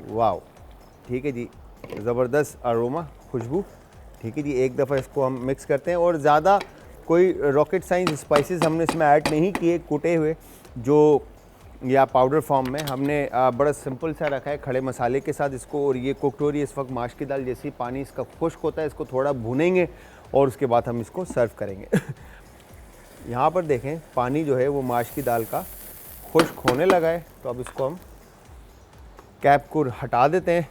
Wow, ठीक है जी, ज़बरदस्त अरोमा, खुशबू। ठीक है जी, एक दफ़ा इसको हम मिक्स करते हैं और ज़्यादा कोई रॉकेट साइंस स्पाइसेस हमने इसमें ऐड नहीं किए कूटे हुए जो या पाउडर फॉर्म में। हमने बड़ा सिंपल सा रखा है खड़े मसाले के साथ इसको। और ये कुकड हो रही है इस वक्त माश की दाल, जैसे ही पानी इसका खुश्क होता है इसको थोड़ा भूनेंगे और उसके बाद हम इसको सर्व करेंगे। यहाँ पर देखें पानी जो है वो माश की दाल का खुश्क होने लगा है, तो अब इसको हम कैप को हटा देते हैं